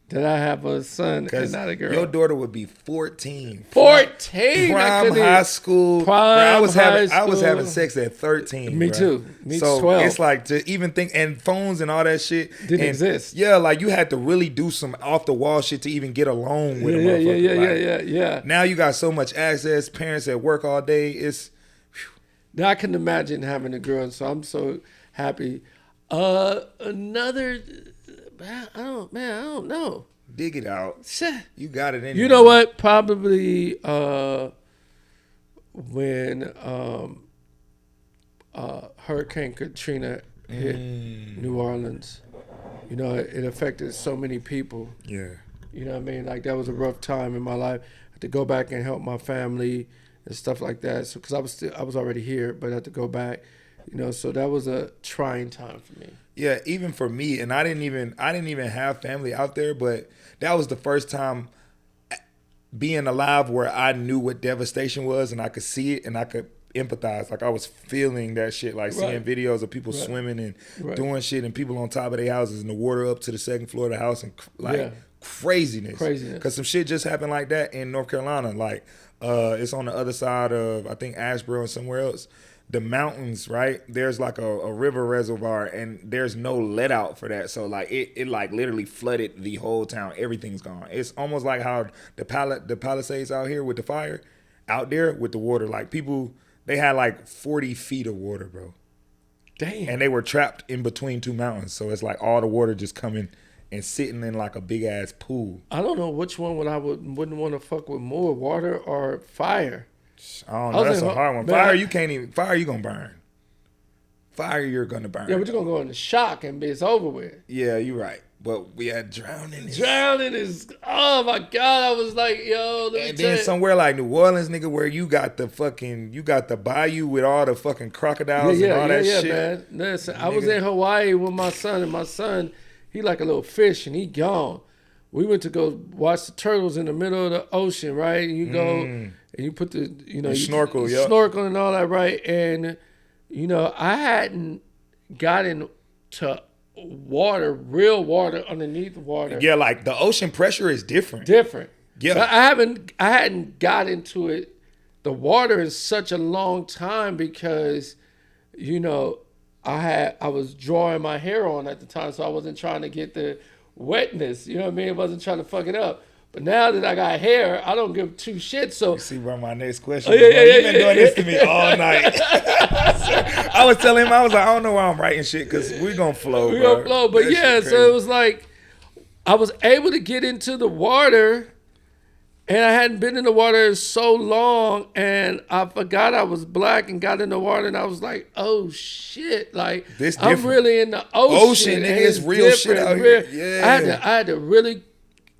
That I have a son and not a girl. Your daughter would be 14. 14? Prime high school. I was having sex at 13. Me bro. too. Me so 12. It's like to even think, and phones and all that shit didn't exist. Yeah, like you had to really do some off the wall shit to even get along with a motherfucker. Yeah. Now you got so much access. Parents at work all day. Now I can imagine having a girl, so I'm so happy. Another. I don't know. Dig it out. You got it in You know what? Probably when Hurricane Katrina hit New Orleans. you know, it affected so many people. Yeah. You know what I mean? Like, that was a rough time in my life. I had to go back and help my family and stuff like that. So, because I was already here, but I had to go back. You know, so that was a trying time for me. Yeah, even for me, and I didn't even have family out there, but that was the first time being alive where I knew what devastation was, and I could see it and I could empathize. Like, I was feeling that shit, like seeing videos of people swimming and doing shit, and people on top of their houses and the water up to the second floor of the house, and like craziness. Because some shit just happened like that in North Carolina. Like, it's on the other side of, I think, Asheboro and somewhere else. The mountains, right? There's like a river reservoir, and there's no let out for that. So like it like literally flooded the whole town. Everything's gone. It's almost like how the Palisades out here with the fire, out there with the water. Like, people, they had like 40 feet of water, bro. Damn. And they were trapped in between two mountains. So it's like all the water just coming and sitting in like a big ass pool. I don't know which one wouldn't want to fuck with more, water or fire. I don't know. That's a hard one. Fire, you can't even. Fire, you gonna burn. Fire, you're gonna burn. Yeah, but you're gonna go into shock and it's over with. Yeah, you're right. But we had drowning. Drowning is, oh my God. I was like, yo, and then somewhere like New Orleans, nigga, where you got the bayou with all the fucking crocodiles and all that shit. Yeah, man. Listen, I was in Hawaii with my son, and my son, he like a little fish, and he gone. We went to go watch the turtles in the middle of the ocean, right? And you go and you put the, you know, snorkel, snorkel and all that, right? And, you know, I hadn't gotten to water, real water underneath water. Yeah, like the ocean pressure is different. Yeah. But I hadn't got into it, the water, in such a long time, because, you know, I was drawing my hair on at the time, so I wasn't trying to get the wetness, you know what I mean? I wasn't trying to fuck it up. But now that I got hair, I don't give two shits. So you see where my next question is. You've been doing this to me all night. I was telling him, I was like, I don't know why I'm writing shit, because we're going to flow, We're going to flow. But yeah, so it was like, I was able to get into the water, and I hadn't been in the water in so long, and I forgot I was black and got in the water, and I was like, oh shit, like, I'm really in the ocean. And it's real shit out here. Yeah. I had to really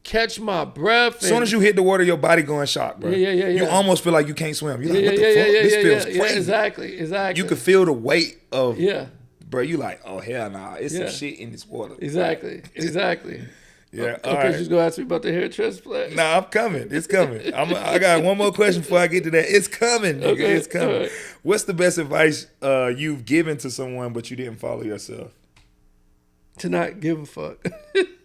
catch my breath. As soon as you hit the water, your body go in shock, bro. Yeah. You almost feel like you can't swim. You're like, what the fuck? This feels crazy. Yeah, exactly. You can feel the weight of, bro, you like, oh, hell nah, it's some shit in this water. Exactly. Yeah. Okay, right. She's gonna ask me about the hair transplant. Nah, I'm coming. It's coming. I got one more question before I get to that. It's coming, nigga. Okay, it's coming. Right. What's the best advice you've given to someone but you didn't follow yourself? To not give a fuck.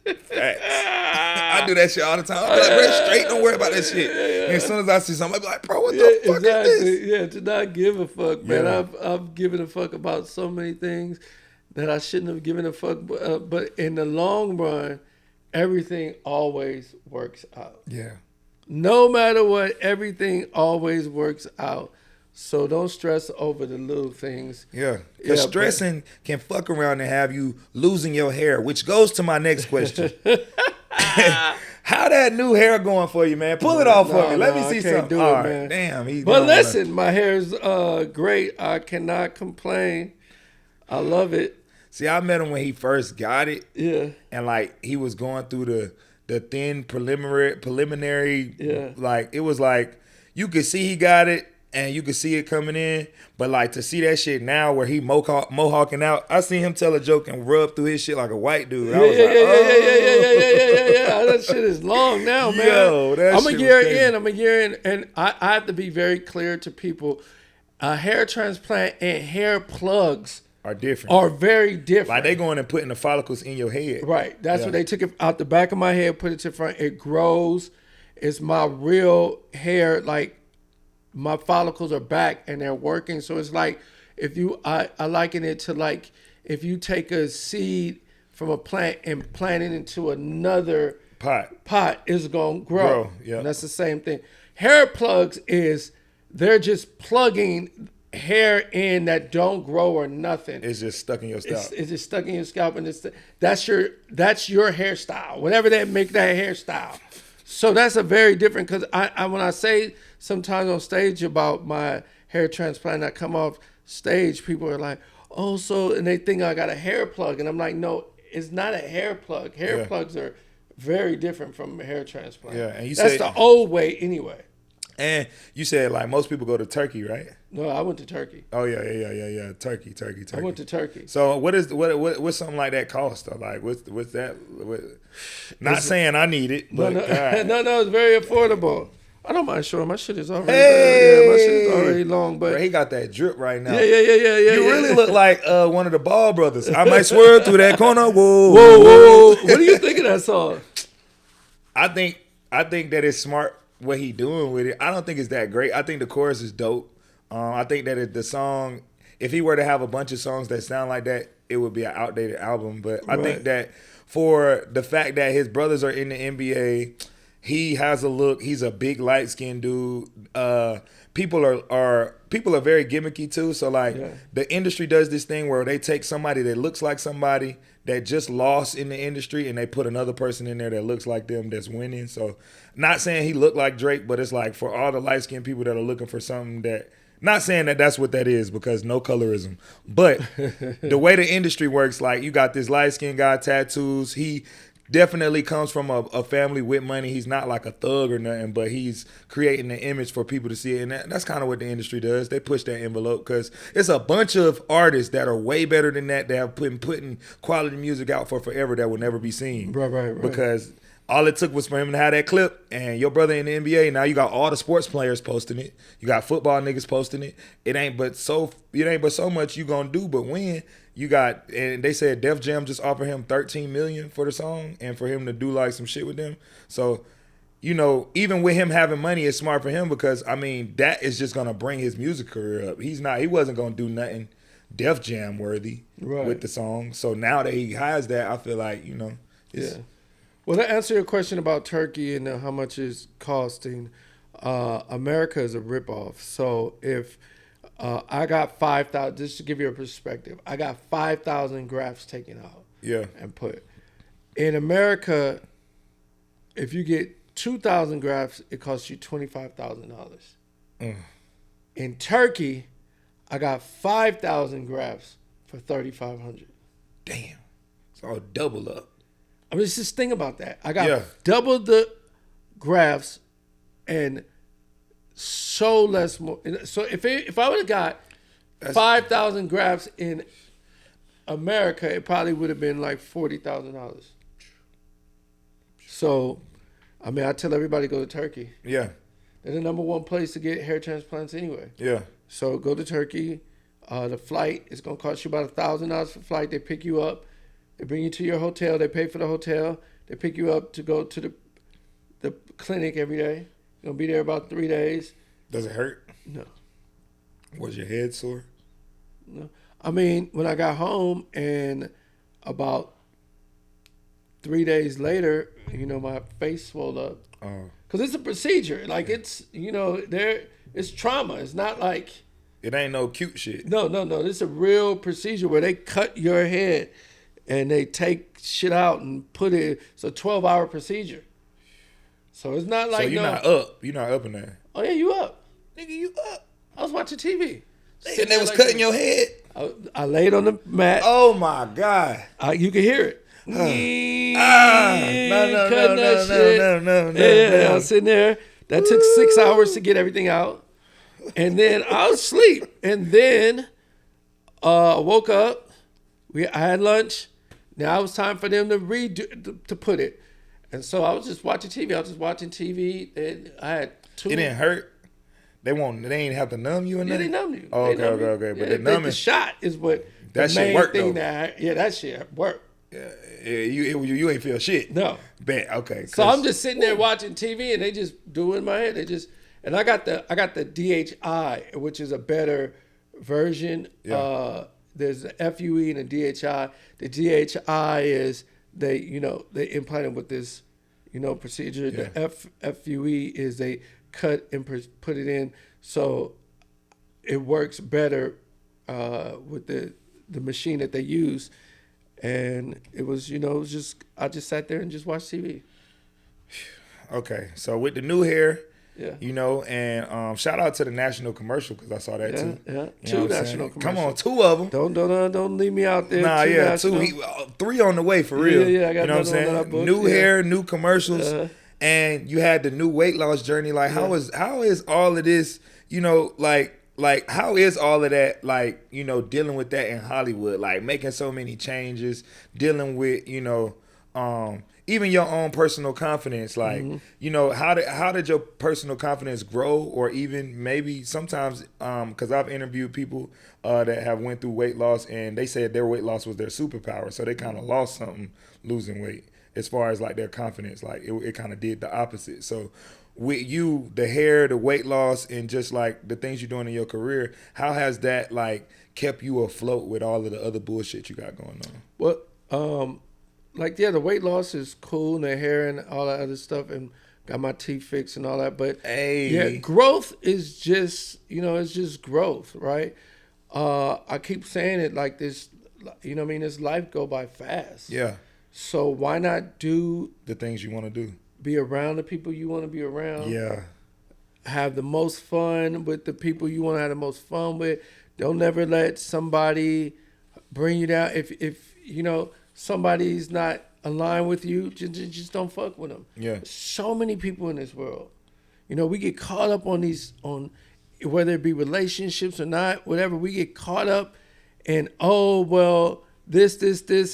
Facts. I do that shit all the time. I'm like, bro, straight, don't worry about that shit. And as soon as I see something, I be like, bro, what the fuck is this? Yeah, to not give a fuck, man. I've given a fuck about so many things that I shouldn't have given a fuck. But in the long run, everything always works out. Yeah. No matter what, everything always works out. So don't stress over the little things. Yeah. Because stressing can fuck around and have you losing your hair, which goes to my next question. How that new hair going for you, man? Pull it off for me. Let me see something. All right. Damn. But listen, my hair's great. I cannot complain. I love it. See, I met him when he first got it. Yeah. And like he was going through the thin preliminary. Like it was like you could see he got it and you could see it coming in. But like to see that shit now where he mohawking out, I seen him tell a joke and rub through his shit like a white dude. I was like, yeah. That shit is long now, man. Yo, I'm a year in, and I have to be very clear to people. A hair transplant and hair plugs are different. Are very different. Like they going and putting the follicles in your head. Right. That's what they took it out the back of my head, put it to the front. It grows. It's my real hair. Like my follicles are back and they're working. So it's like I liken it to like if you take a seed from a plant and plant it into another pot, it's gonna grow. Yeah. And that's the same thing. Hair plugs they're just plugging hair in that don't grow or nothing. It's just stuck in your scalp. It's just stuck in your scalp, and that's your hairstyle. Whatever that make that hairstyle. So that's a very different, because I when I say sometimes on stage about my hair transplant, I come off stage, people are like, oh, so, and they think I got a hair plug, and I'm like, no, It's not a hair plug. Hair plugs are very different from a hair transplant. Yeah, and that's the old way anyway. And you said like most people go to Turkey, right? No, I went to Turkey. Oh yeah. Turkey. I went to Turkey. So what's something like that cost? Or like what's that? Not saying I need it, but no, it's very affordable. I don't mind showing my shit is already. Hey, my shit is already long, but bro, he got that drip right now. Yeah. You really look like one of the Ball brothers. I might swerve through that corner. Whoa. What do you think of that song? I think that it's smart what he doing with it. I don't think it's that great. I think the chorus is dope. I think that the song, if he were to have a bunch of songs that sound like that, it would be an outdated album. But I think that for the fact that his brothers are in the NBA, he has a look. He's a big light skinned dude. People are very gimmicky too. So like the industry does this thing where they take somebody that looks like somebody that just lost in the industry and they put another person in there that looks like them that's winning. So not saying he looked like Drake, but it's like for all the light skinned people that are looking for something that. Not saying that that's what that is because no colorism, but the way the industry works, like you got this light skinned guy, tattoos. He definitely comes from a family with money. He's not like a thug or nothing, but he's creating an image for people to see it. And that's kind of what the industry does. They push that envelope because it's a bunch of artists that are way better than that have been putting quality music out for forever that will never be seen. Right. Because all it took was for him to have that clip, and your brother in the NBA, now you got all the sports players posting it. You got football niggas posting it. It ain't but so much you gonna do but win. You got, and they said Def Jam just offered him $13 million for the song and for him to do like some shit with them. So, you know, even with him having money, it's smart for him because I mean that is just gonna bring his music career up. He wasn't gonna do nothing Def Jam worthy with the song. So now that he has that, I feel like Well, to answer your question about Turkey and how much it's costing, America is a ripoff. So if I got 5,000, just to give you a perspective, I got 5,000 grafts taken out. And put. In America, if you get 2,000 grafts, it costs you $25,000. In Turkey, I got 5,000 grafts for $3,500. Damn, it's all double up. I mean, just think about that. I got double the grafts and so less more. So if I would have got 5,000 grafts in America, it probably would have been like $40,000. So, I mean, I tell everybody go to Turkey. Yeah. They're the number one place to get hair transplants anyway. Yeah. So go to Turkey. The flight is going to cost you about $1,000 for flight. They pick you up. They bring you to your hotel. They pay for the hotel. They pick you up to go to the clinic every day. You're going to be there about 3 days. Does it hurt? No. Was your head sore? No. I mean, when I got home and about 3 days later, you know, my face swelled up. Oh. Because it's a procedure. Like, it's, you know, it's trauma. It's not like... It ain't no cute shit. No. This is a real procedure where they cut your head and they take shit out and put it. It's a 12-hour procedure. So it's not like... So you're not up. You're not up in there. Oh, yeah, you up. Nigga, you up. I was watching TV. And they was like cutting your head? I laid on the mat. Oh, my God. You can hear it. No. I was sitting there. That took 6 hours to get everything out. And then I was asleep. And then I woke up. I had lunch. Now it was time for them to put it. And so I was just watching TV. And I had two. It didn't hurt? They ain't have to numb you in there? Yeah, they numb you. Oh, okay. But the numbing. The shot is what that the main shit worked, thing though. that shit worked. Yeah, you ain't feel shit. No. Bet, okay. So I'm just sitting there watching TV and they just do it in my head. And I got the DHI, which is a better version. Yeah. There's the FUE and the DHI. The DHI is they implant it with this, procedure. Yeah. The FUE is they cut and put it in, so it works better with the machine that they use. And it was, I just sat there and just watched TV. Okay, so with the new hair, Yeah. You know, and shout out to the national commercial because I saw that too. Yeah. You know Two national commercials. Come on, 2 of them. Don't leave me out there. Nah, two yeah, national. 2. 3 on the way for real. Yeah, I got you know what I'm saying? New hair, new commercials, and you had the new weight loss journey. Like, how is all of this? You know, like how is all of that? Like, you know, dealing with that in Hollywood, like making so many changes, dealing with, you know, even your own personal confidence. Like, you know, how did your personal confidence grow, or even maybe sometimes, because I've interviewed people that have went through weight loss, and they said their weight loss was their superpower, so they kind of lost something losing weight as far as like their confidence. Like it kind of did the opposite. So with you, the hair, the weight loss, and just like the things you're doing in your career, how has that like kept you afloat with all of the other bullshit you got going on? Well, like, yeah, the weight loss is cool, and the hair and all that other stuff, and got my teeth fixed and all that. But yeah, growth is just, you know, it's just growth, right? I keep saying it like this, you know what I mean? This life go by fast. Yeah. So why not do the things you want to do? Be around the people you want to be around. Yeah. Have the most fun with the people you want to have the most fun with. Don't ever let somebody bring you down. If you know, somebody's not aligned with you, just don't fuck with them. Yeah. So many people in this world. You know, we get caught up on whether it be relationships or not, whatever. We get caught up in, oh, well, this,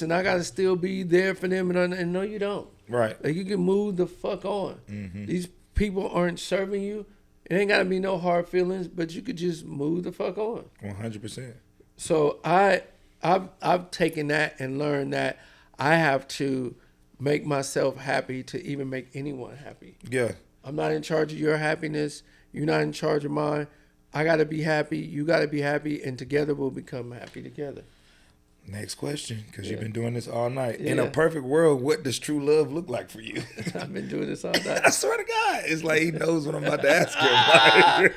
and I got to still be there for them. And no, you don't. Right. Like, you can move the fuck on. Mm-hmm. These people aren't serving you. It ain't got to be no hard feelings, but you could just move the fuck on. 100%. So I've taken that and learned that I have to make myself happy to even make anyone happy. Yeah. I'm not in charge of your happiness. You're not in charge of mine. I got to be happy. You got to be happy. And together we'll become happy together. Next question, because you've been doing this all night. In a perfect world, what does true love look like for you? I've been doing this all night. I swear to God. It's like he knows what I'm about to ask him.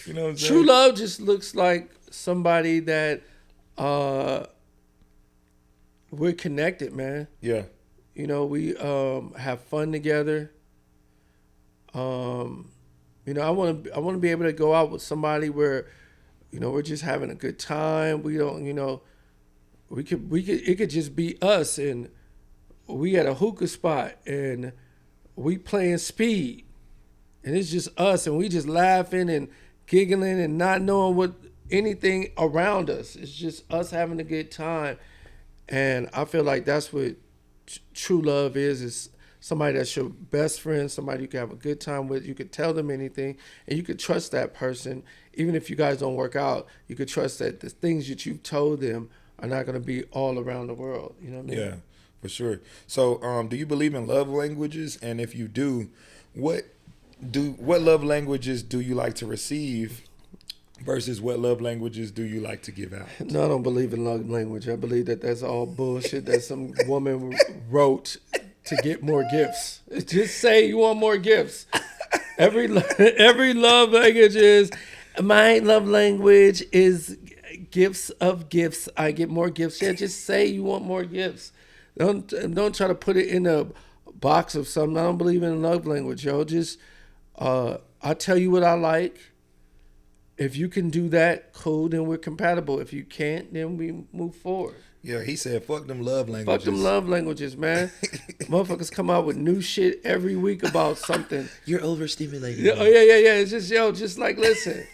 You know what I'm saying? True love just looks like somebody that we're connected, man. Yeah. You know, we have fun together. You know, I want to be able to go out with somebody where, you know, we're just having a good time. We don't, you know, it could just be us, and we at a hookah spot and we playing speed, and it's just us, and we just laughing and giggling and not knowing what anything around us. It's just us having a good time. And I feel like that's what true love is somebody that's your best friend, somebody you can have a good time with. You could tell them anything, and you could trust that person. Even if you guys don't work out, you could trust that the things that you've told them are not going to be all around the world. You know what I mean? Yeah, for sure. So do you believe in love languages? And if you do, what love languages do you like to receive versus what love languages do you like to give out? No, I don't believe in love language. I believe that that's all bullshit that some woman wrote to get more gifts. Just say you want more gifts. Every love language is, my love language is gifts of gifts. I get more gifts. Yeah, just say you want more gifts. Don't try to put it in a box of something. I don't believe in love language, yo. Just I tell you what I like. If you can do that, cool, then we're compatible. If you can't, then we move forward. Yeah, he said, fuck them love languages. Fuck them love languages, man. Motherfuckers come out with new shit every week about something. You're overstimulated. Yeah, oh, yeah. It's just, just like, listen,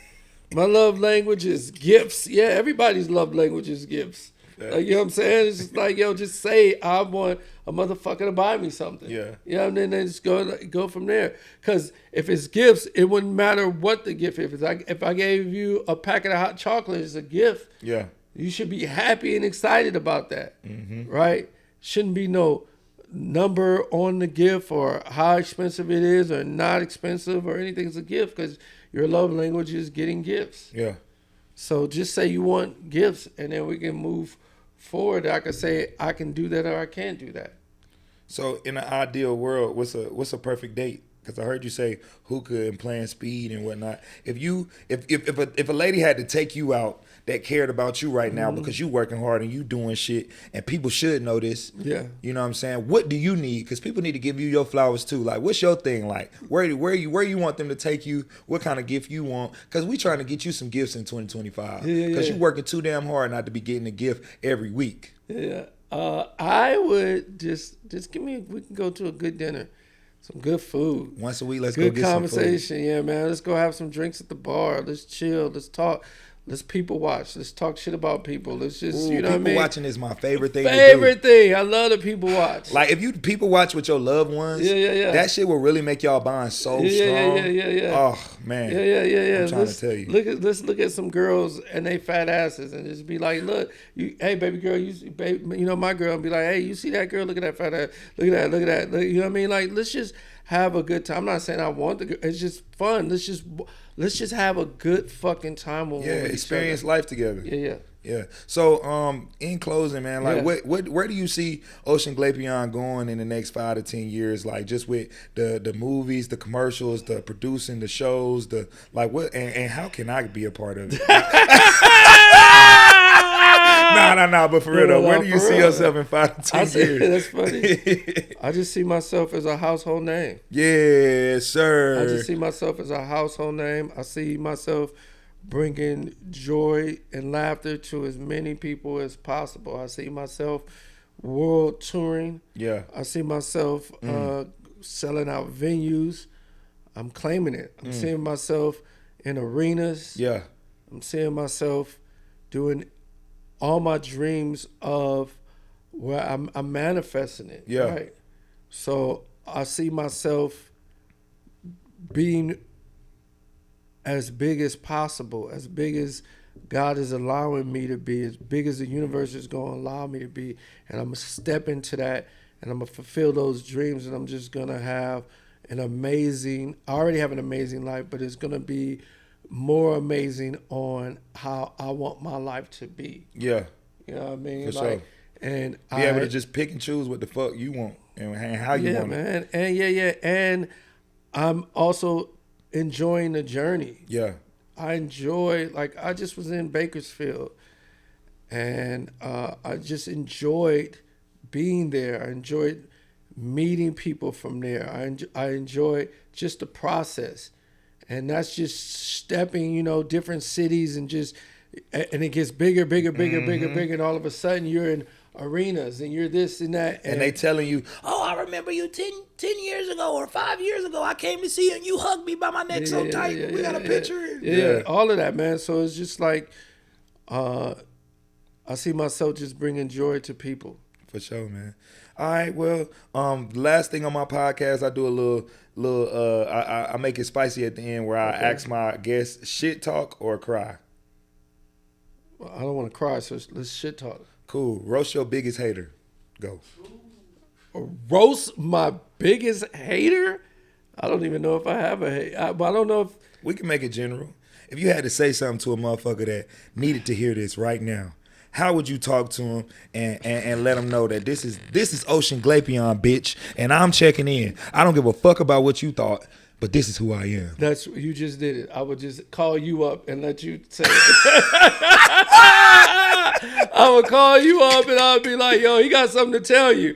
my love language is gifts. Yeah, everybody's love language is gifts. Like, you know what I'm saying? It's just like, just say, I want a motherfucker to buy me something. Yeah. You know, and then just go from there. Because if it's gifts, it wouldn't matter what the gift is. If I gave you a packet of hot chocolate, it's a gift. Yeah. You should be happy and excited about that, right? Shouldn't be no number on the gift or how expensive it is or not expensive or anything. It's a gift because your love language is getting gifts. Yeah. So just say you want gifts, and then we can move forward. I can say I can do that or I can't do that. So in an ideal world, what's a perfect date Because I heard you say hookah and playing speed and whatnot. If a lady had to take you out that cared about you right now because you working hard and you doing shit and people should know this. Yeah. You know what I'm saying? What do you need? Because people need to give you your flowers too. Like, what's your thing like? Where you want them to take you? What kind of gift you want? Because we trying to get you some gifts in 2025. Because you working too damn hard not to be getting a gift every week. Yeah. I would just give me. We can go to a good dinner. Some good food. Once a week, let's go get some food. Good conversation, yeah, man. Let's go have some drinks at the bar. Let's chill. Let's talk. Let's people watch. Let's talk shit about people. Let's just, you know what I mean? People watching is my favorite thing to do. Favorite thing. I love the people watch. Like, if you people watch with your loved ones, that shit will really make y'all bond so strong. Yeah. Oh, man. Yeah. I'm trying to tell you. Let's look at some girls and they fat asses and just be like, look, hey, baby girl, you know my girl, and be like, hey, you see that girl? Look at that fat ass. Look at that. You know what I mean? Like, let's just have a good time. I'm not saying I want the girl. It's just fun. Let's just have a good fucking time. Experience life together. Yeah. So, in closing, man, like, where do you see Ocean Glapion going in the next 5 to 10 years? Like, just with the movies, the commercials, the producing, the shows, what, and how can I be a part of it? No, but for real though, where do you see yourself in 5 to 10 years? That's funny. I just see myself as a household name. Yes, sir. I just see myself as a household name. I see myself bringing joy and laughter to as many people as possible. I see myself world touring. Yeah. I see myself selling out venues. I'm claiming it. I'm seeing myself in arenas. Yeah. I'm seeing myself doing all my dreams of where I'm manifesting it. Yeah. Right. So I see myself being as big as possible, as big as God is allowing me to be, as big as the universe is going to allow me to be. And I'm going to step into that and I'm going to fulfill those dreams. And I'm just going to have I already have an amazing life, but it's going to be more amazing on how I want my life to be. Yeah. You know what I mean? For sure. And be able to just pick and choose what the fuck you want and how you want it. And and I'm also enjoying the journey. Yeah. I enjoy, I just was in Bakersfield and I just enjoyed being there. I enjoyed meeting people from there. I enjoyed just the process. And that's just stepping, different cities and it gets bigger. And all of a sudden you're in arenas and you're this and that. And they telling you, oh, I remember you 10 years ago or 5 years ago. I came to see you and you hugged me by my neck so tight. We got a picture. Yeah, all of that, man. So it's just like, I see myself just bringing joy to people. For sure, man. All right, well, last thing on my podcast, I do a little I make it spicy at the end where I ask my guests shit talk or cry. Well, I don't want to cry, so let's shit talk. Cool. Roast your biggest hater. Go. Roast my biggest hater? I don't even know if I have a hate. But I don't know if... We can make it general. If you had to say something to a motherfucker that needed to hear this right now, how would you talk to him and let him know that this is Ocean Glapion, bitch, and I'm checking in. I don't give a fuck about what you thought, but this is who I am. That's you just did it. I would just call you up and let you say it. I would call you up and I would be like, yo, he got something to tell you.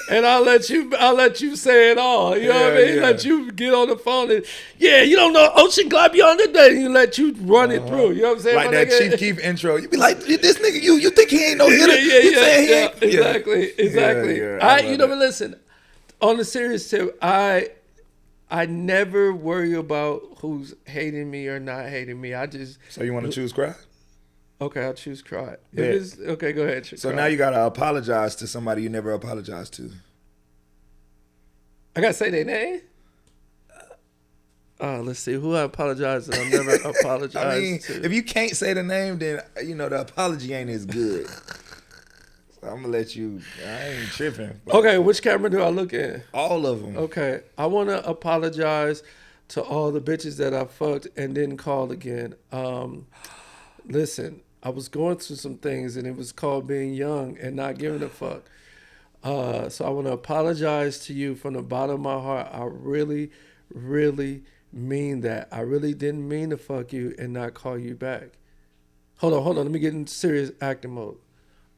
And I'll let you say it all. You know what I mean? Let you get on the phone and you don't know Ocean Glapion today. You let you run it through. You know what I'm saying? Like that Chief Keef intro. You be like, this nigga, you think he ain't no hitter? Exactly. But listen, on the serious tip, I never worry about who's hating me or not hating me. So you want to choose cry? Okay, I'll choose cry. Okay, go ahead. So cry. now you gotta apologize to somebody you never apologized to. I gotta say their name? Let's see. Who I apologize to? I've never apologized to. If you can't say the name, then the apology ain't as good. So I'm gonna let you. I ain't tripping. Okay, which camera do I look at? All of them. Okay, I want to apologize to all the bitches that I fucked and didn't call again. Listen, I was going through some things and it was called being young and not giving a fuck. So I want to apologize to you from the bottom of my heart. I really, really mean that. I really didn't mean to fuck you and not call you back. Hold on. Let me get in serious acting mode.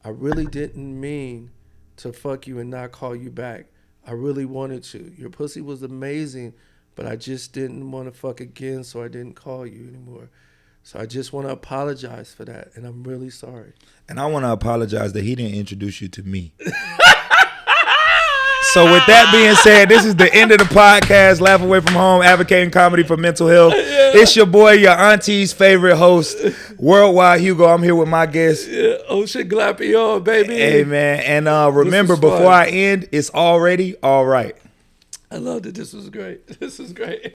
I really didn't mean to fuck you and not call you back. I really wanted to. Your pussy was amazing, but I just didn't want to fuck again, so I didn't call you anymore. So I just want to apologize for that, and I'm really sorry. And I want to apologize that he didn't introduce you to me. So with that being said, this is the end of the podcast, Laugh Away From Home, advocating comedy for mental health. Yeah. It's your boy, your auntie's favorite host, Worldwide Hugo. I'm here with my guest. Yeah, OCEAN GLAPION, baby. Hey, man. And remember, before I end, it's already all right. I loved it. This was great.